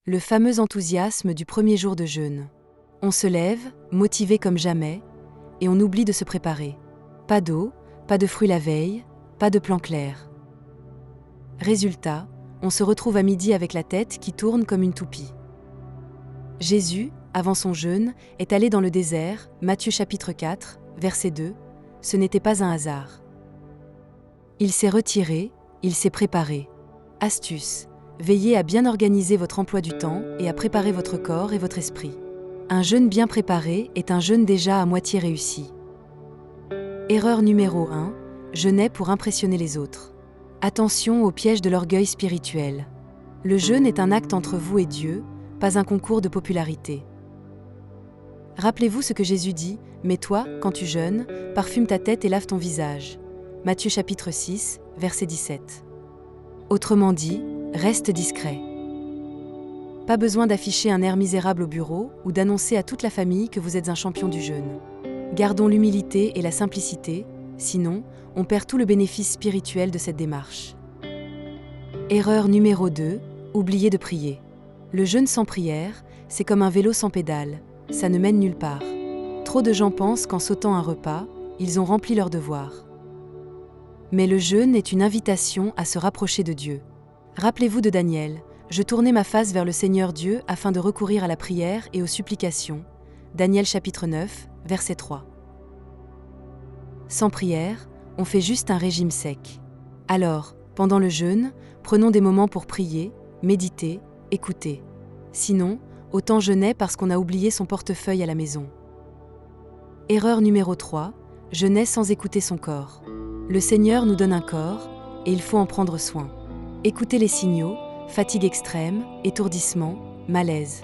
Le fameux enthousiasme du premier jour de jeûne. On se lève, motivé comme jamais, et on oublie de se préparer. Pas d'eau, pas de fruits la veille, pas de plan clair. Résultat, on se retrouve à midi avec la tête qui tourne comme une toupie. Jésus, avant son jeûne, est allé dans le désert, Matthieu chapitre 4, verset 2, ce n'était pas un hasard. Il s'est retiré, il s'est préparé. Astuce, veillez à bien organiser votre emploi du temps et à préparer votre corps et votre esprit. Un jeûne bien préparé est un jeûne déjà à moitié réussi. Erreur numéro 1, jeûner pour impressionner les autres. Attention au piège de l'orgueil spirituel. Le jeûne est un acte entre vous et Dieu, pas un concours de popularité. Rappelez-vous ce que Jésus dit, « Mais toi, quand tu jeûnes, parfume ta tête et lave ton visage » Matthieu chapitre 6, verset 17. Autrement dit, reste discret. Pas besoin d'afficher un air misérable au bureau ou d'annoncer à toute la famille que vous êtes un champion du jeûne. Gardons l'humilité et la simplicité, sinon, on perd tout le bénéfice spirituel de cette démarche. Erreur numéro 2, oubliez de prier. Le jeûne sans prière, c'est comme un vélo sans pédale, ça ne mène nulle part. Trop de gens pensent qu'en sautant un repas, ils ont rempli leur devoir. Mais le jeûne est une invitation à se rapprocher de Dieu. Rappelez-vous de Daniel, je tournais ma face vers le Seigneur Dieu afin de recourir à la prière et aux supplications. Daniel chapitre 9, verset 3. Sans prière, on fait juste un régime sec. Alors, pendant le jeûne, prenons des moments pour prier, méditer, écouter. Sinon, autant jeûner parce qu'on a oublié son portefeuille à la maison. Erreur numéro 3, jeûner sans écouter son corps. Le Seigneur nous donne un corps, et il faut en prendre soin. Écoutez les signaux, fatigue extrême, étourdissement, malaise.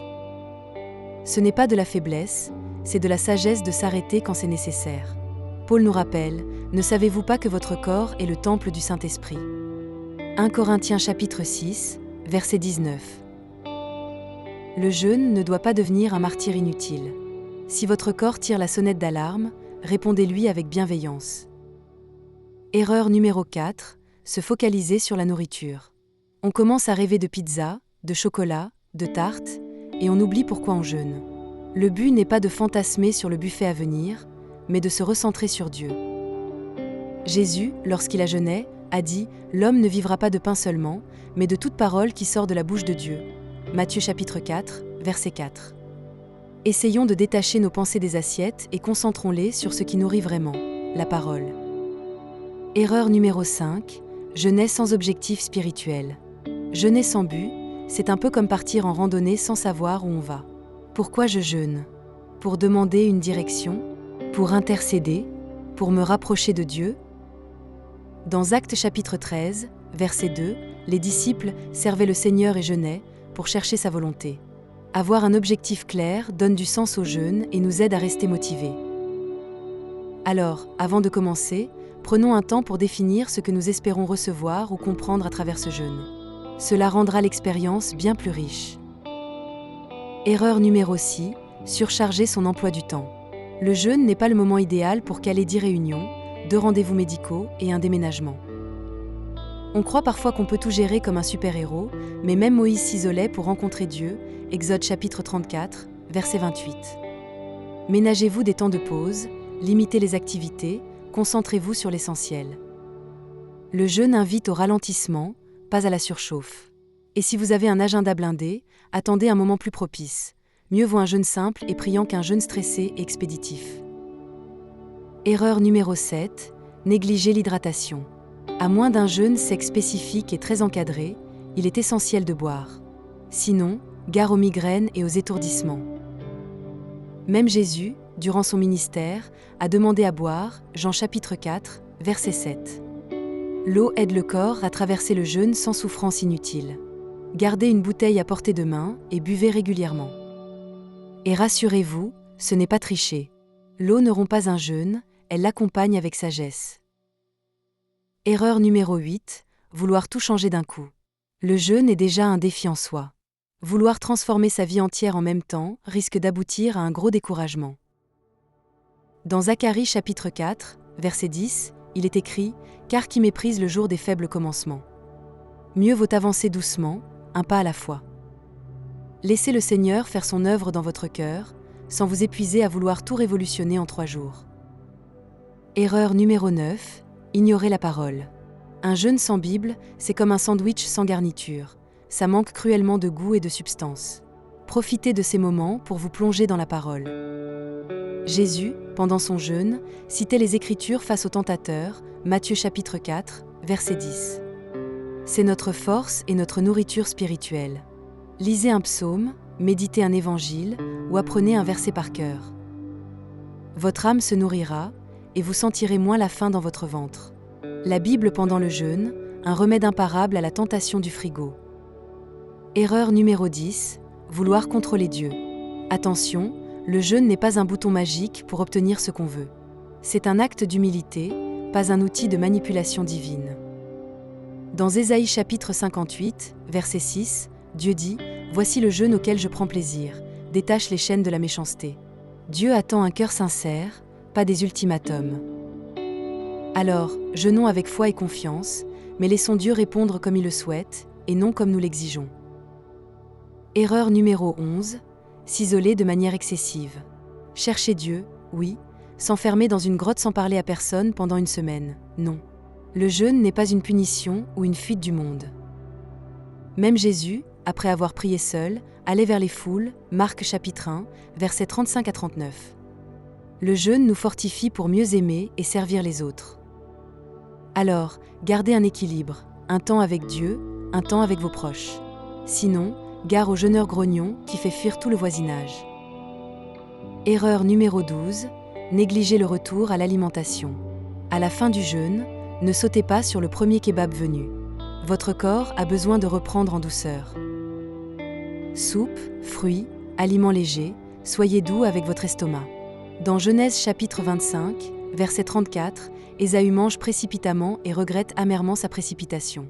Ce n'est pas de la faiblesse, c'est de la sagesse de s'arrêter quand c'est nécessaire. Paul nous rappelle, ne savez-vous pas que votre corps est le temple du Saint-Esprit ? 1 Corinthiens chapitre 6, verset 19. Le jeûne ne doit pas devenir un martyre inutile. Si votre corps tire la sonnette d'alarme, répondez-lui avec bienveillance. Erreur numéro 4, se focaliser sur la nourriture. On commence à rêver de pizza, de chocolat, de tarte, et on oublie pourquoi on jeûne. Le but n'est pas de fantasmer sur le buffet à venir, mais de se recentrer sur Dieu. Jésus, lorsqu'il a jeûné, a dit « L'homme ne vivra pas de pain seulement, mais de toute parole qui sort de la bouche de Dieu » Matthieu chapitre 4, verset 4. Essayons de détacher nos pensées des assiettes et concentrons-les sur ce qui nourrit vraiment, la parole. Erreur numéro 5, jeûner sans objectif spirituel. Jeûner sans but, c'est un peu comme partir en randonnée sans savoir où on va. Pourquoi je jeûne ? Pour demander une direction ? Pour intercéder ? Pour me rapprocher de Dieu ? Dans Actes chapitre 13, verset 2, les disciples servaient le Seigneur et jeûnaient pour chercher sa volonté. Avoir un objectif clair donne du sens au jeûne et nous aide à rester motivés. Alors, avant de commencer, prenons un temps pour définir ce que nous espérons recevoir ou comprendre à travers ce jeûne. Cela rendra l'expérience bien plus riche. Erreur numéro 6, surcharger son emploi du temps. Le jeûne n'est pas le moment idéal pour caler 10 réunions, 2 rendez-vous médicaux et un déménagement. On croit parfois qu'on peut tout gérer comme un super-héros, mais même Moïse s'isolait pour rencontrer Dieu, Exode chapitre 34, verset 28. Ménagez-vous des temps de pause, limitez les activités, concentrez-vous sur l'essentiel. Le jeûne invite au ralentissement, pas à la surchauffe. Et si vous avez un agenda blindé, attendez un moment plus propice. Mieux vaut un jeûne simple et priant qu'un jeûne stressé et expéditif. Erreur numéro 7, négliger l'hydratation. À moins d'un jeûne sec spécifique et très encadré, il est essentiel de boire. Sinon, gare aux migraines et aux étourdissements. Même Jésus, durant son ministère, a demandé à boire, Jean chapitre 4, verset 7. L'eau aide le corps à traverser le jeûne sans souffrance inutile. Gardez une bouteille à portée de main et buvez régulièrement. Et rassurez-vous, ce n'est pas tricher. L'eau ne rompt pas un jeûne, elle l'accompagne avec sagesse. Erreur numéro 8, vouloir tout changer d'un coup. Le jeûne est déjà un défi en soi. Vouloir transformer sa vie entière en même temps risque d'aboutir à un gros découragement. Dans Zacharie chapitre 4, verset 10, il est écrit « Car qui méprise le jour des faibles commencements ?» Mieux vaut avancer doucement, un pas à la fois. Laissez le Seigneur faire son œuvre dans votre cœur, sans vous épuiser à vouloir tout révolutionner en 3 jours. Erreur numéro 9, ignorer la parole. Un jeûne sans Bible, c'est comme un sandwich sans garniture. Ça manque cruellement de goût et de substance. Profitez de ces moments pour vous plonger dans la parole. Jésus, pendant son jeûne, citait les Écritures face aux tentateurs, Matthieu chapitre 4, verset 10. C'est notre force et notre nourriture spirituelle. Lisez un psaume, méditez un évangile ou apprenez un verset par cœur. Votre âme se nourrira et vous sentirez moins la faim dans votre ventre. La Bible pendant le jeûne, un remède imparable à la tentation du frigo. Erreur numéro 10, vouloir contrôler Dieu. Attention, le jeûne n'est pas un bouton magique pour obtenir ce qu'on veut. C'est un acte d'humilité, pas un outil de manipulation divine. Dans Ésaïe chapitre 58, verset 6, Dieu dit « Voici le jeûne auquel je prends plaisir, détache les chaînes de la méchanceté. » Dieu attend un cœur sincère, pas des ultimatums. Alors, jeûnons avec foi et confiance, mais laissons Dieu répondre comme il le souhaite, et non comme nous l'exigeons. Erreur numéro 11, s'isoler de manière excessive. Chercher Dieu, oui, s'enfermer dans une grotte sans parler à personne pendant une semaine, non. Le jeûne n'est pas une punition ou une fuite du monde. Même Jésus, après avoir prié seul, allait vers les foules, Marc chapitre 1, versets 35 à 39. Le jeûne nous fortifie pour mieux aimer et servir les autres. Alors, gardez un équilibre, un temps avec Dieu, un temps avec vos proches. Sinon, gare au jeûneur grognon qui fait fuir tout le voisinage. Erreur numéro 12, négliger le retour à l'alimentation. À la fin du jeûne, ne sautez pas sur le premier kebab venu. Votre corps a besoin de reprendre en douceur. Soupe, fruits, aliments légers, soyez doux avec votre estomac. Dans Genèse chapitre 25, verset 34, Ésaü mange précipitamment et regrette amèrement sa précipitation.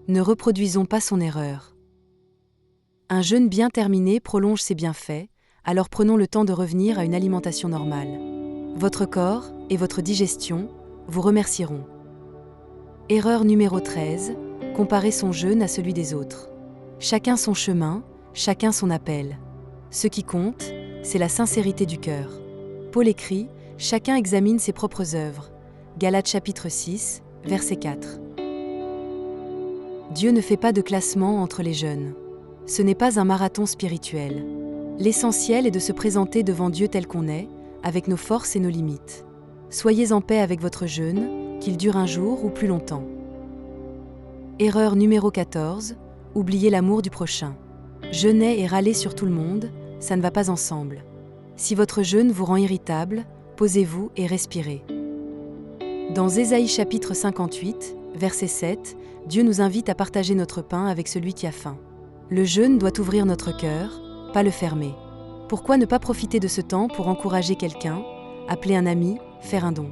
Ne reproduisons pas son erreur. Un jeûne bien terminé prolonge ses bienfaits, alors prenons le temps de revenir à une alimentation normale. Votre corps et votre digestion vous remercieront. Erreur numéro 13, comparer son jeûne à celui des autres. Chacun son chemin, chacun son appel. Ce qui compte, c'est la sincérité du cœur. Paul écrit « Chacun examine ses propres œuvres » Galates chapitre 6, verset 4. Dieu ne fait pas de classement entre les jeûnes. Ce n'est pas un marathon spirituel. L'essentiel est de se présenter devant Dieu tel qu'on est, avec nos forces et nos limites. Soyez en paix avec votre jeûne, qu'il dure un jour ou plus longtemps. Erreur numéro 14, oubliez l'amour du prochain. Jeûner et râler sur tout le monde, ça ne va pas ensemble. Si votre jeûne vous rend irritable, posez-vous et respirez. Dans Ésaïe chapitre 58, verset 7, Dieu nous invite à partager notre pain avec celui qui a faim. Le jeûne doit ouvrir notre cœur, pas le fermer. Pourquoi ne pas profiter de ce temps pour encourager quelqu'un, appeler un ami, faire un don?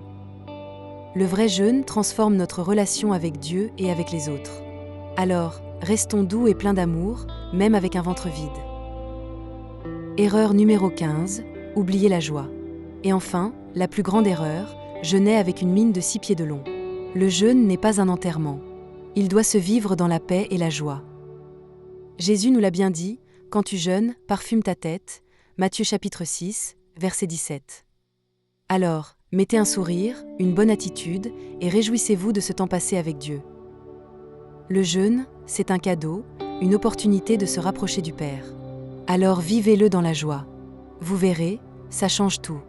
Le vrai jeûne transforme notre relation avec Dieu et avec les autres. Alors, restons doux et pleins d'amour, même avec un ventre vide. Erreur numéro 15, oubliez la joie. Et enfin, la plus grande erreur, jeûner avec une mine de 6 pieds de long. Le jeûne n'est pas un enterrement. Il doit se vivre dans la paix et la joie. Jésus nous l'a bien dit, quand tu jeûnes, parfume ta tête, Matthieu chapitre 6, verset 17. Alors, mettez un sourire, une bonne attitude et réjouissez-vous de ce temps passé avec Dieu. Le jeûne, c'est un cadeau, une opportunité de se rapprocher du Père. Alors vivez-le dans la joie. Vous verrez, ça change tout.